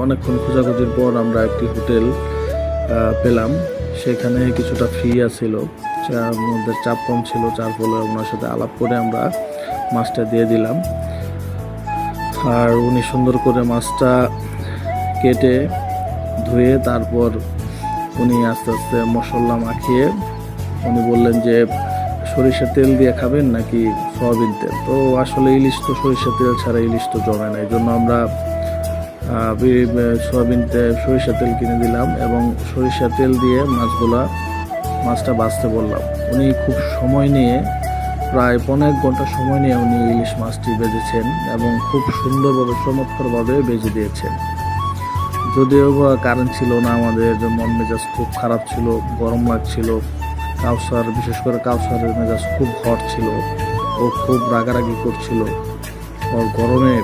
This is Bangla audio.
অনেকক্ষণ খোঁজাখুঁজির পর আমরা একটি হোটেল পেলাম। সেখানে কিছুটা ফ্রি আছিল, আমাদের চাপ কম ছিল, যার ফলে ওনার সাথে আলাপ করে আমরা মাছটা দিয়ে দিলাম। আর উনি সুন্দর করে মাছটা কেটে ধুয়ে তারপর উনি আস্তে আস্তে মশলা মাখিয়ে উনি বললেন যে সরিষার তেল দিয়ে খাবেন নাকি সয়াবিন তেল। তো আসলে ইলিশ তো সরিষার তেল ছাড়া ইলিশ তো জমে না, এই জন্য আমরা সরিষার তেল কিনে দিলাম এবং সরিষার তেল দিয়ে মাছটা ভাজতে বললাম। উনি খুব সময় নিয়ে প্রায় 1.5 ঘন্টা সময় নিয়ে উনি ইলিশ মাছটি ভেজেছেন এবং খুব সুন্দরভাবে চমৎকারভাবে ভেজে দিয়েছেন। যদিও কারেন্ট ছিল না, আমাদের মন মেজাজ খুব খারাপ ছিল, গরম লাগছিল। বিশেষ করে কাউসারের মেজাজ খুব হট ছিল, ও খুব রাগারাগি করছিল। ওর গরমে